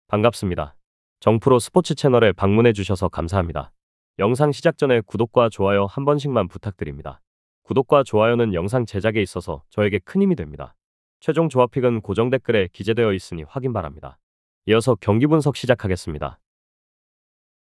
반갑습니다. 정프로 스포츠 채널에 방문해 주셔서 감사합니다. 영상 시작 전에 구독과 좋아요 한 번씩만 부탁드립니다. 구독과 좋아요는 영상 제작에 있어서 저에게 큰 힘이 됩니다. 최종 조합픽은 고정 댓글에 기재되어 있으니 확인 바랍니다. 이어서 경기 분석 시작하겠습니다.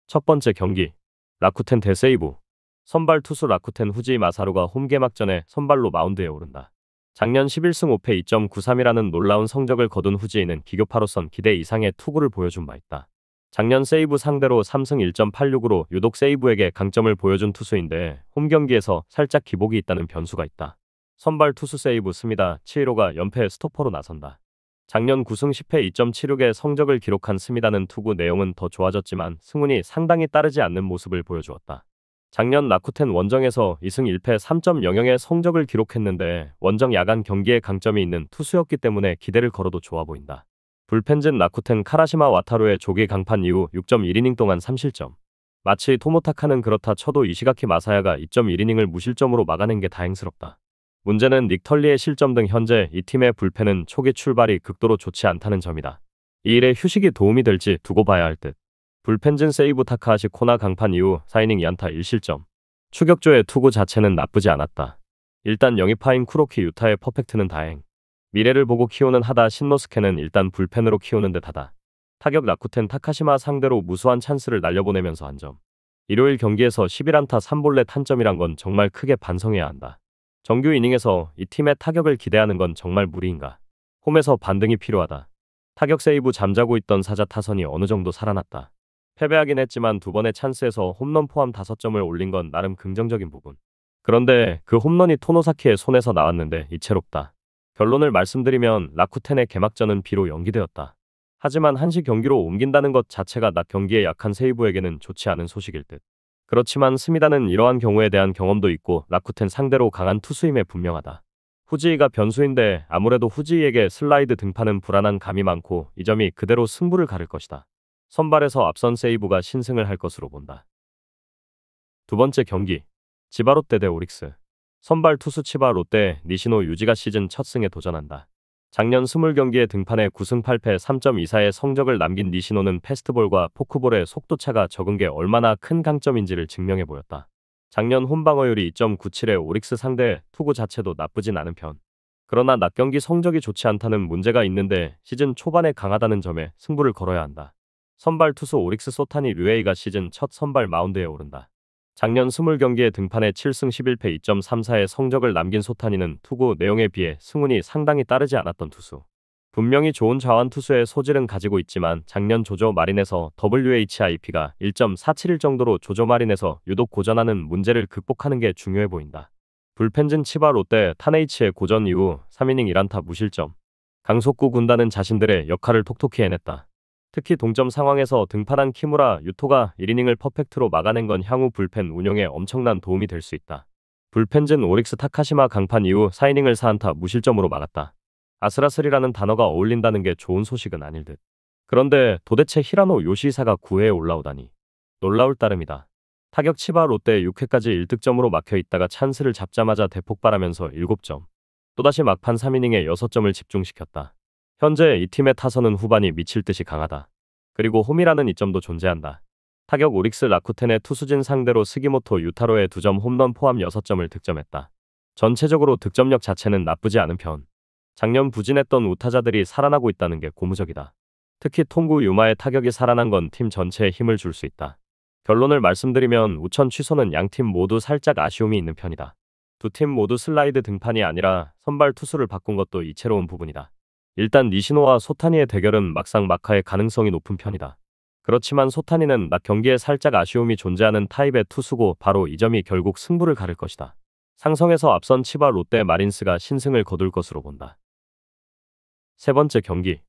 첫 번째 경기, 라쿠텐 대 세이부. 선발 투수 라쿠텐 후지 마사루가 홈 개막전에 선발로 마운드에 오른다. 작년 11승 5패 2.93이라는 놀라운 성적을 거둔 후지이는 기교파로선 기대 이상의 투구를 보여준 바 있다. 작년 세이브 상대로 3승 1.86으로 유독 세이브에게 강점을 보여준 투수인데 홈 경기에서 살짝 기복이 있다는 변수가 있다. 선발 투수 세이브 스미다 7호가 연패 스토퍼로 나선다. 작년 9승 10패 2.76의 성적을 기록한 스미다는 투구 내용은 더 좋아졌지만 승운이 상당히 따르지 않는 모습을 보여주었다. 작년 라쿠텐 원정에서 2승 1패 3.00의 성적을 기록했는데 원정 야간 경기에 강점이 있는 투수였기 때문에 기대를 걸어도 좋아 보인다. 불펜진 라쿠텐 카라시마 와타루의 조기 강판 이후 6.1이닝 동안 3실점. 마치 토모타카는 그렇다 쳐도 이시가키 마사야가 2.1이닝을 무실점으로 막아낸 게 다행스럽다. 문제는 닉털리의 실점 등 현재 이 팀의 불펜은 초기 출발이 극도로 좋지 않다는 점이다. 이 일에 휴식이 도움이 될지 두고 봐야 할 듯. 불펜진 세이브 타카하시 코나 강판 이후 4이닝 2안타 1실점. 추격조의 투구 자체는 나쁘지 않았다. 일단 영입파인 쿠로키 유타의 퍼펙트는 다행. 미래를 보고 키우는 하다 신노스케는 일단 불펜으로 키우는 듯하다. 타격 라쿠텐 타카시마 상대로 무수한 찬스를 날려보내면서 한 점. 일요일 경기에서 11안타 3볼넷 탄점이란 건 정말 크게 반성해야 한다. 정규 이닝에서 이 팀의 타격을 기대하는 건 정말 무리인가. 홈에서 반등이 필요하다. 타격 세이브 잠자고 있던 사자 타선이 어느 정도 살아났다. 패배하긴 했지만 두 번의 찬스에서 홈런 포함 5점을 올린 건 나름 긍정적인 부분. 그런데 그 홈런이 토노사키의 손에서 나왔는데 이채롭다. 결론을 말씀드리면 라쿠텐의 개막전은 비록 연기되었다. 하지만 한시 경기로 옮긴다는 것 자체가 낮 경기에 약한 세이브에게는 좋지 않은 소식일 듯. 그렇지만 스미다는 이러한 경우에 대한 경험도 있고 라쿠텐 상대로 강한 투수임에 분명하다. 후지이가 변수인데 아무래도 후지이에게 슬라이드 등판은 불안한 감이 많고 이 점이 그대로 승부를 가를 것이다. 선발에서 앞선 세이브가 신승을 할 것으로 본다. 두 번째 경기, 치바 롯데 대 오릭스. 선발 투수 치바 롯데 니시노 유지가 시즌 첫 승에 도전한다. 작년 20경기에 등판해 9승 8패 3.24의 성적을 남긴 니시노는 패스트볼과 포크볼의 속도차가 적은 게 얼마나 큰 강점인지를 증명해 보였다. 작년 홈방어율이 2.97의 오릭스 상대 투구 자체도 나쁘진 않은 편. 그러나 낮 경기 성적이 좋지 않다는 문제가 있는데 시즌 초반에 강하다는 점에 승부를 걸어야 한다. 선발 투수 오릭스 소타니 류에이가 시즌 첫 선발 마운드에 오른다. 작년 20경기에 등판해 7승 11패 2.34의 성적을 남긴 소타니는 투구 내용에 비해 승운이 상당히 따르지 않았던 투수. 분명히 좋은 좌완 투수의 소질은 가지고 있지만 작년 조조 마린에서 WHIP가 1.471 정도로 조조 마린에서 유독 고전하는 문제를 극복하는 게 중요해 보인다. 불펜진 치바 롯데 타네이치의 고전 이후 3이닝 1안타 무실점. 강속구 군단은 자신들의 역할을 톡톡히 해냈다. 특히 동점 상황에서 등판한 키무라 유토가 1이닝을 퍼펙트로 막아낸 건 향후 불펜 운영에 엄청난 도움이 될 수 있다. 불펜진 오릭스 타카시마 강판 이후 4이닝을 4안타 무실점으로 막았다. 아슬아슬이라는 단어가 어울린다는 게 좋은 소식은 아닐 듯. 그런데 도대체 히라노 요시히사가 9회에 올라오다니. 놀라울 따름이다. 타격 치바 롯데 6회까지 1득점으로 막혀 있다가 찬스를 잡자마자 대폭발하면서 7점. 또다시 막판 3이닝에 6점을 집중시켰다. 현재 이 팀의 타선은 후반이 미칠 듯이 강하다. 그리고 홈이라는 이점도 존재한다. 타격 오릭스 라쿠텐의 투수진 상대로 스기모토 유타로의 2점 홈런 포함 6점을 득점했다. 전체적으로 득점력 자체는 나쁘지 않은 편. 작년 부진했던 우타자들이 살아나고 있다는 게 고무적이다. 특히 통구 유마의 타격이 살아난 건 팀 전체에 힘을 줄 수 있다. 결론을 말씀드리면 우천 취소는 양팀 모두 살짝 아쉬움이 있는 편이다. 두 팀 모두 슬라이드 등판이 아니라 선발 투수를 바꾼 것도 이채로운 부분이다. 일단 니시노와 소타니의 대결은 막상 막하의 가능성이 높은 편이다. 그렇지만 소타니는 낮 경기에 살짝 아쉬움이 존재하는 타입의 투수고 바로 이 점이 결국 승부를 가를 것이다. 상성에서 앞선 치바 롯데 마린스가 신승을 거둘 것으로 본다. 세 번째 경기,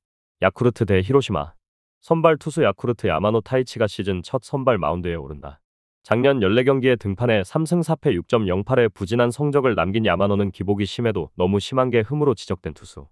야쿠르트 대 히로시마. 선발 투수 야쿠르트 야마노 타이치가 시즌 첫 선발 마운드에 오른다. 작년 14경기에 등판해 3승 4패 6.08의 부진한 성적을 남긴 야마노는 기복이 심해도 너무 심한 게 흠으로 지적된 투수.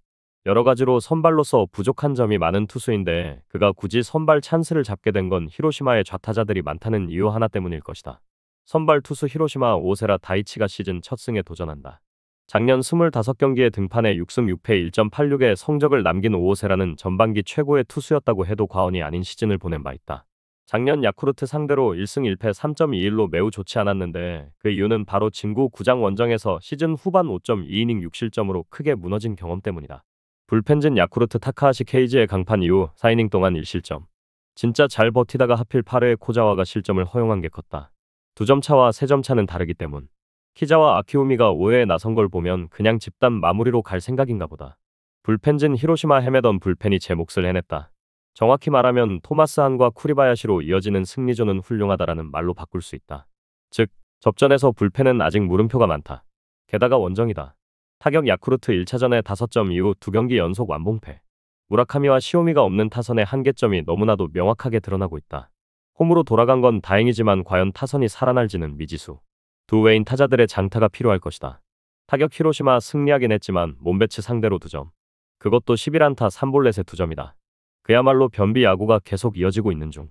여러 가지로 선발로서 부족한 점이 많은 투수인데 그가 굳이 선발 찬스를 잡게 된 건 히로시마의 좌타자들이 많다는 이유 하나 때문일 것이다. 선발 투수 히로시마 오세라 다이치가 시즌 첫 승에 도전한다. 작년 25경기에 등판해 6승 6패 1.86의 성적을 남긴 오호세라는 전반기 최고의 투수였다고 해도 과언이 아닌 시즌을 보낸 바 있다. 작년 야쿠르트 상대로 1승 1패 3.21로 매우 좋지 않았는데 그 이유는 바로 진구 구장 원정에서 시즌 후반 5.2이닝 6실점으로 크게 무너진 경험 때문이다. 불펜진 야쿠르트 타카하시 케이지의 강판 이후 4이닝 동안 1실점. 진짜 잘 버티다가 하필 8회에 코자와가 실점을 허용한 게 컸다. 2점 차와 3점 차는 다르기 때문. 키자와 아키우미가 5회에 나선 걸 보면 그냥 집단 마무리로 갈 생각인가 보다. 불펜진 히로시마 헤매던 불펜이 제 몫을 해냈다. 정확히 말하면 토마스 한과 쿠리바야시로 이어지는 승리조는 훌륭하다라는 말로 바꿀 수 있다. 즉, 접전에서 불펜은 아직 물음표가 많다. 게다가 원정이다. 타격 야쿠르트 1차전에 5점 이후 2경기 연속 완봉패. 무라카미와 시오미가 없는 타선의 한계점이 너무나도 명확하게 드러나고 있다. 홈으로 돌아간 건 다행이지만 과연 타선이 살아날지는 미지수. 두 외인 타자들의 장타가 필요할 것이다. 타격 히로시마 승리하긴 했지만 몸배치 상대로 2점. 그것도 11안타 3볼넷에 2점이다. 그야말로 변비 야구가 계속 이어지고 있는 중.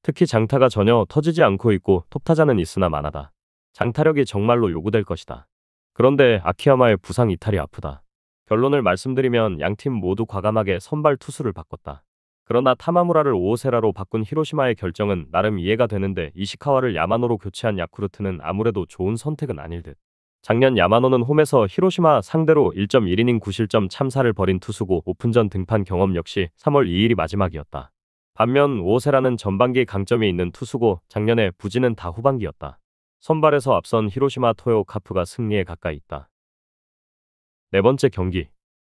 특히 장타가 전혀 터지지 않고 있고 톱타자는 있으나 만하다. 장타력이 정말로 요구될 것이다. 그런데 아키야마의 부상 이탈이 아프다. 결론을 말씀드리면 양팀 모두 과감하게 선발 투수를 바꿨다. 그러나 타마무라를 오오세라로 바꾼 히로시마의 결정은 나름 이해가 되는데 이시카와를 야마노로 교체한 야쿠르트는 아무래도 좋은 선택은 아닐 듯. 작년 야마노는 홈에서 히로시마 상대로 1.1이닝 9실점 참사를 벌인 투수고 오픈전 등판 경험 역시 3월 2일이 마지막이었다. 반면 오오세라는 전반기 강점이 있는 투수고 작년에 부진은 다 후반기였다. 선발에서 앞선 히로시마 토요 카프가 승리에 가까이 있다. 네 번째 경기.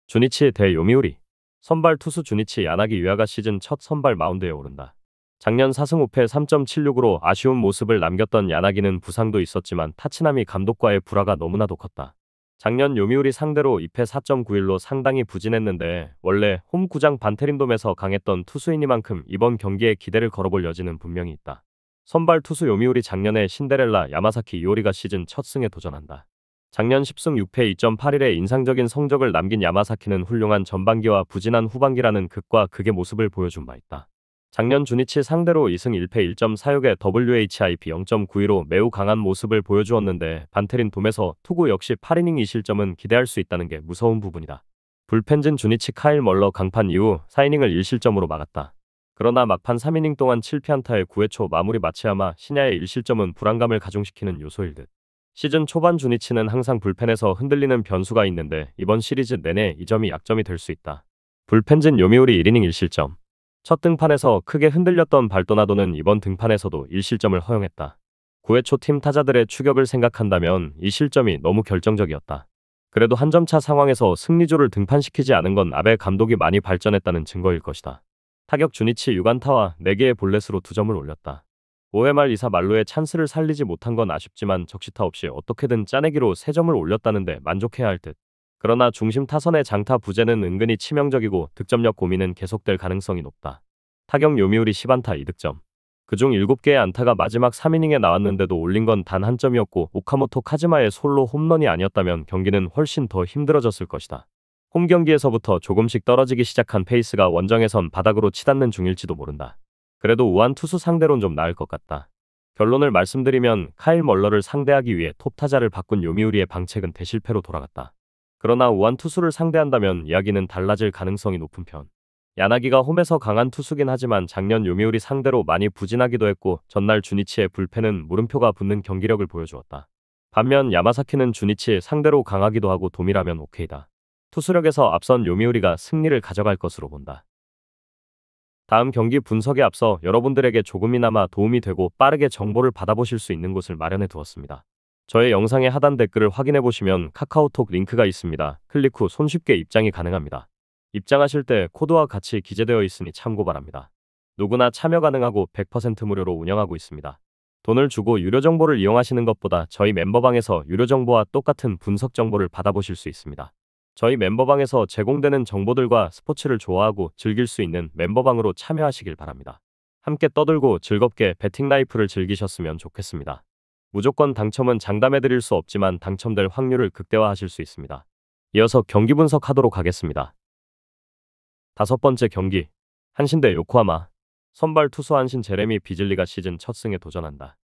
주니치 대 요미우리. 선발 투수 주니치 야나기 유야가 시즌 첫 선발 마운드에 오른다. 작년 4승 5패 3.76으로 아쉬운 모습을 남겼던 야나기는 부상도 있었지만 타치나미 감독과의 불화가 너무나도 컸다. 작년 요미우리 상대로 2패 4.91로 상당히 부진했는데 원래 홈 구장 반테린돔에서 강했던 투수이니만큼 이번 경기에 기대를 걸어볼 여지는 분명히 있다. 선발 투수 요미우리 작년에 신데렐라 야마사키 이오리가 시즌 첫 승에 도전한다. 작년 10승 6패 2.81의 인상적인 성적을 남긴 야마사키는 훌륭한 전반기와 부진한 후반기라는 극과 극의 모습을 보여준 바 있다. 작년 주니치 상대로 2승 1패 1.46의 WHIP 0.92로 매우 강한 모습을 보여주었는데 반테린 돔에서 투구 역시 8이닝 2실점은 기대할 수 있다는 게 무서운 부분이다. 불펜진 주니치 카일 멀러 강판 이후 4이닝을 1실점으로 막았다. 그러나 막판 3이닝 동안 7피안타의 9회 초 마무리 마치야마 시냐의 1실점은 불안감을 가중시키는 요소일 듯. 시즌 초반 주니치는 항상 불펜에서 흔들리는 변수가 있는데 이번 시리즈 내내 이 점이 약점이 될 수 있다. 불펜진 요미우리 1이닝 1실점. 첫 등판에서 크게 흔들렸던 발도나도는 이번 등판에서도 1실점을 허용했다. 9회 초 팀 타자들의 추격을 생각한다면 이 실점이 너무 결정적이었다. 그래도 한 점 차 상황에서 승리조를 등판시키지 않은 건 아베 감독이 많이 발전했다는 증거일 것이다. 타격 주니치 6안타와 4개의 볼넷으로 2점을 올렸다. 5회 말 2사 말로의 찬스를 살리지 못한 건 아쉽지만 적시타 없이 어떻게든 짜내기로 3점을 올렸다는데 만족해야 할 듯. 그러나 중심 타선의 장타 부재는 은근히 치명적이고 득점력 고민은 계속될 가능성이 높다. 타격 요미우리 10안타 2득점. 그중 7개의 안타가 마지막 3이닝에 나왔는데도 올린 건 단 한 점이었고 오카모토 카즈마의 솔로 홈런이 아니었다면 경기는 훨씬 더 힘들어졌을 것이다. 홈 경기에서부터 조금씩 떨어지기 시작한 페이스가 원정에선 바닥으로 치닫는 중일지도 모른다. 그래도 우한 투수 상대론 좀 나을 것 같다. 결론을 말씀드리면 카일 멀러를 상대하기 위해 톱타자를 바꾼 요미우리의 방책은 대실패로 돌아갔다. 그러나 우한 투수를 상대한다면 이야기는 달라질 가능성이 높은 편. 야나기가 홈에서 강한 투수긴 하지만 작년 요미우리 상대로 많이 부진하기도 했고 전날 주니치의 불펜은 물음표가 붙는 경기력을 보여주었다. 반면 야마사키는 주니치 상대로 강하기도 하고 돔이라면 오케이다. 투수력에서 앞선 요미우리가 승리를 가져갈 것으로 본다. 다음 경기 분석에 앞서 여러분들에게 조금이나마 도움이 되고 빠르게 정보를 받아보실 수 있는 곳을 마련해 두었습니다. 저의 영상의 하단 댓글을 확인해 보시면 카카오톡 링크가 있습니다. 클릭 후 손쉽게 입장이 가능합니다. 입장하실 때 코드와 같이 기재되어 있으니 참고 바랍니다. 누구나 참여 가능하고 100% 무료로 운영하고 있습니다. 돈을 주고 유료 정보를 이용하시는 것보다 저희 멤버방에서 유료 정보와 똑같은 분석 정보를 받아보실 수 있습니다. 저희 멤버방에서 제공되는 정보들과 스포츠를 좋아하고 즐길 수 있는 멤버방으로 참여하시길 바랍니다. 함께 떠들고 즐겁게 배팅 라이프를 즐기셨으면 좋겠습니다. 무조건 당첨은 장담해드릴 수 없지만 당첨될 확률을 극대화하실 수 있습니다. 이어서 경기 분석하도록 하겠습니다. 5번째 경기. 한신 대 요코하마. 선발 투수 한신 제레미 비즐리가 시즌 첫 승에 도전한다.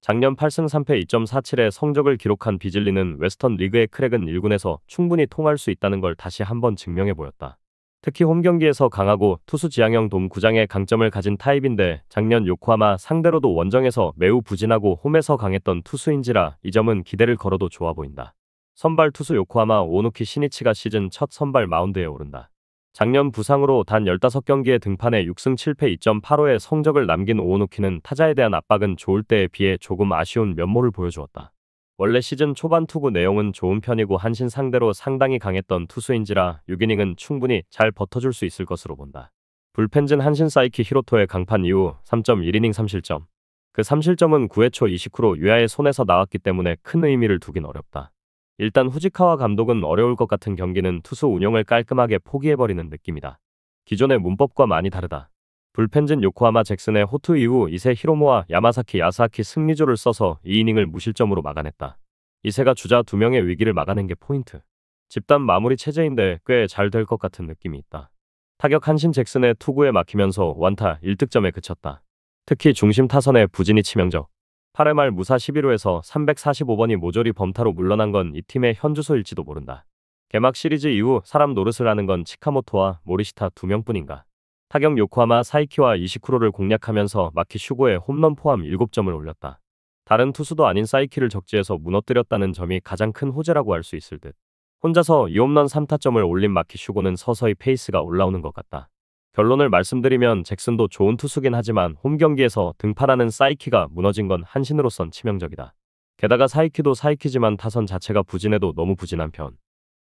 작년 8승 3패 2.47의 성적을 기록한 비즐리는 웨스턴 리그의 크랙은 1군에서 충분히 통할 수 있다는 걸 다시 한번 증명해 보였다. 특히 홈 경기에서 강하고 투수 지향형 돔 구장의 강점을 가진 타입인데 작년 요코하마 상대로도 원정에서 매우 부진하고 홈에서 강했던 투수인지라 이 점은 기대를 걸어도 좋아 보인다. 선발 투수 요코하마 오누키 시니치가 시즌 첫 선발 마운드에 오른다. 작년 부상으로 단 15경기에 등판해 6승 7패 2.85의 성적을 남긴 오누키는 타자에 대한 압박은 좋을 때에 비해 조금 아쉬운 면모를 보여주었다. 원래 시즌 초반 투구 내용은 좋은 편이고 한신 상대로 상당히 강했던 투수인지라 6이닝은 충분히 잘 버텨줄 수 있을 것으로 본다. 불펜진 한신 사이키 히로토의 강판 이후 3.1이닝 3실점. 그 3실점은 9회 초 이시쿠로 유야의 손에서 나왔기 때문에 큰 의미를 두긴 어렵다. 일단 후지카와 감독은 어려울 것 같은 경기는 투수 운영을 깔끔하게 포기해버리는 느낌이다. 기존의 문법과 많이 다르다. 불펜진 요코하마 잭슨의 호투 이후 이세 히로모와 야마사키 야스아키 승리조를 써서 2이닝을 무실점으로 막아냈다. 이세가 주자 2명의 위기를 막아낸 게 포인트. 집단 마무리 체제인데 꽤 잘 될 것 같은 느낌이 있다. 타격 한신 잭슨의 투구에 막히면서 완타 1득점에 그쳤다. 특히 중심 타선의 부진이 치명적. 8회 말 무사 11호에서 345번이 모조리 범타로 물러난 건 이 팀의 현주소일지도 모른다. 개막 시리즈 이후 사람 노릇을 하는 건 치카모토와 모리시타 2명뿐인가. 타격 요코하마 사이키와 이시쿠로를 공략하면서 마키 슈고의 홈런 포함 7점을 올렸다. 다른 투수도 아닌 사이키를 적지에서 무너뜨렸다는 점이 가장 큰 호재라고 할 수 있을 듯. 혼자서 2홈런 3타점을 올린 마키 슈고는 서서히 페이스가 올라오는 것 같다. 결론을 말씀드리면 잭슨도 좋은 투수긴 하지만 홈 경기에서 등판하는 사이키가 무너진 건 한신으로선 치명적이다. 게다가 사이키도 사이키지만 타선 자체가 부진해도 너무 부진한 편.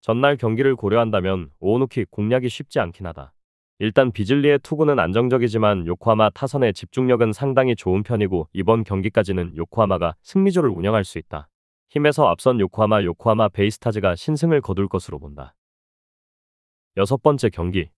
전날 경기를 고려한다면 오오누키 공략이 쉽지 않긴 하다. 일단 비즐리의 투구는 안정적이지만 요코하마 타선의 집중력은 상당히 좋은 편이고 이번 경기까지는 요코하마가 승리조를 운영할 수 있다. 힘에서 앞선 요코하마 베이스타즈가 신승을 거둘 것으로 본다. 6번째 경기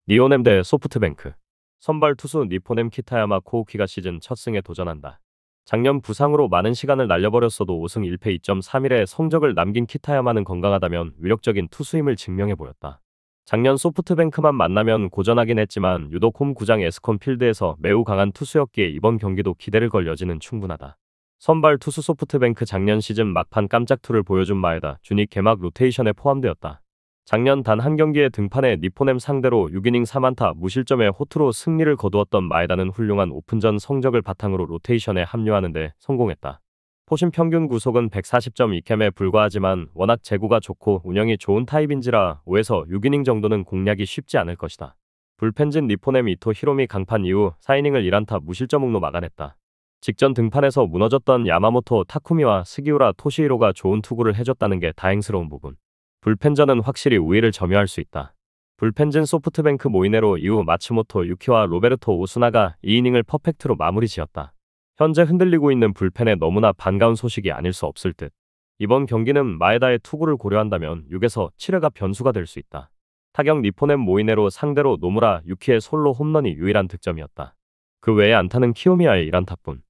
니오넴 대 소프트뱅크. 선발 투수 니포넴 키타야마 코우키가 시즌 첫 승에 도전한다. 작년 부상으로 많은 시간을 날려버렸어도 5승 1패 2.31의 성적을 남긴 키타야마는 건강하다면 위력적인 투수임을 증명해 보였다. 작년 소프트뱅크만 만나면 고전하긴 했지만 유독 홈 구장 에스콘 필드에서 매우 강한 투수였기에 이번 경기도 기대를 걸 여지는 충분하다. 선발 투수 소프트뱅크 작년 시즌 막판 깜짝투를 보여준 마에다 준이 개막 로테이션에 포함되었다. 작년 단 한 경기에 등판해 니포넴 상대로 6이닝 4안타 무실점의 호투로 승리를 거두었던 마에다는 훌륭한 오픈전 성적을 바탕으로 로테이션에 합류하는 데 성공했다. 포심 평균 구속은 140.2캠에 불과하지만 워낙 제구가 좋고 운영이 좋은 타입인지라 5에서 6이닝 정도는 공략이 쉽지 않을 것이다. 불펜진 니포넴 이토 히로미 강판 이후 4이닝을 1안타 무실점으로 막아냈다. 직전 등판에서 무너졌던 야마모토 타쿠미와 스기우라 토시히로가 좋은 투구를 해줬다는 게 다행스러운 부분. 불펜전은 확실히 우위를 점유할 수 있다. 불펜진 소프트뱅크 모이네로 이후 마츠모토 유키와 로베르토 오스나가 2이닝을 퍼펙트로 마무리 지었다. 현재 흔들리고 있는 불펜에 너무나 반가운 소식이 아닐 수 없을 듯. 이번 경기는 마에다의 투구를 고려한다면 6에서 7회가 변수가 될 수 있다. 타격 니포넴 모이네로 상대로 노무라 유키의 솔로 홈런이 유일한 득점이었다. 그 외에 안타는 키요미야의 1안타뿐.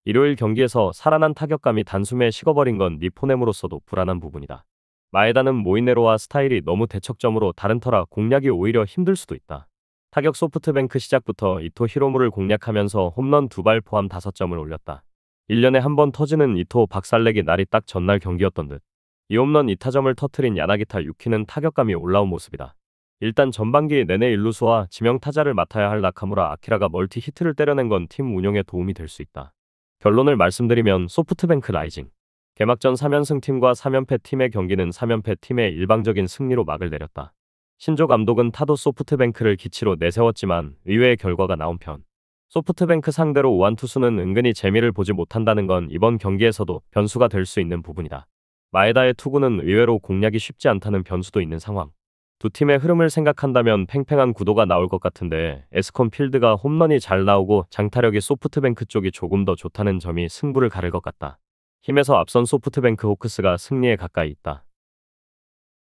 일요일 경기에서 살아난 타격감이 단숨에 식어버린 건 니포넴으로서도 불안한 부분이다. 마에다는 모이네로와 스타일이 너무 대척점으로 다른 터라 공략이 오히려 힘들 수도 있다. 타격 소프트뱅크 시작부터 이토 히로무를 공략하면서 홈런 2발 포함 5점을 올렸다. 1년에 한 번 터지는 이토 박살내기 날이 딱 전날 경기였던 듯. 이 홈런 2타점을 터트린 야나기타 유키는 타격감이 올라온 모습이다. 일단 전반기 내내 일루수와 지명타자를 맡아야 할 나카무라 아키라가 멀티 히트를 때려낸 건 팀 운영에 도움이 될 수 있다. 결론을 말씀드리면 소프트뱅크 라이징. 개막전 3연승 팀과 3연패 팀의 경기는 3연패 팀의 일방적인 승리로 막을 내렸다. 신조 감독은 타도 소프트뱅크를 기치로 내세웠지만 의외의 결과가 나온 편. 소프트뱅크 상대로 우한 투수는 은근히 재미를 보지 못한다는 건 이번 경기에서도 변수가 될 수 있는 부분이다. 마에다의 투구는 의외로 공략이 쉽지 않다는 변수도 있는 상황. 두 팀의 흐름을 생각한다면 팽팽한 구도가 나올 것 같은데 에스콘 필드가 홈런이 잘 나오고 장타력이 소프트뱅크 쪽이 조금 더 좋다는 점이 승부를 가를 것 같다. 힘에서 앞선 소프트뱅크 호크스가 승리에 가까이 있다.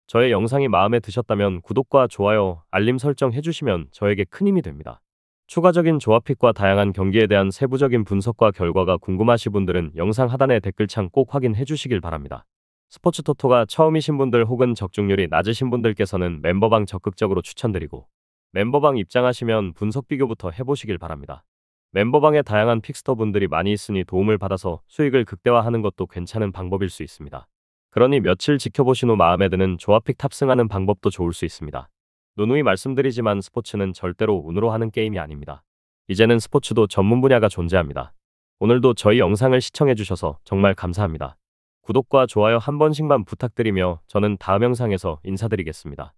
저의 영상이 마음에 드셨다면 구독과 좋아요, 알림 설정 해주시면 저에게 큰 힘이 됩니다. 추가적인 조합픽과 다양한 경기에 대한 세부적인 분석과 결과가 궁금하신 분들은 영상 하단의 댓글창 꼭 확인해 주시길 바랍니다. 스포츠토토가 처음이신 분들 혹은 적중률이 낮으신 분들께서는 멤버방 적극적으로 추천드리고 멤버방 입장하시면 분석 비교부터 해보시길 바랍니다. 멤버방에 다양한 픽스터분들이 많이 있으니 도움을 받아서 수익을 극대화하는 것도 괜찮은 방법일 수 있습니다. 그러니 며칠 지켜보신 후 마음에 드는 조합픽 탑승하는 방법도 좋을 수 있습니다. 누누이 말씀드리지만 스포츠는 절대로 운으로 하는 게임이 아닙니다. 이제는 스포츠도 전문 분야가 존재합니다. 오늘도 저희 영상을 시청해주셔서 정말 감사합니다. 구독과 좋아요 한 번씩만 부탁드리며 저는 다음 영상에서 인사드리겠습니다.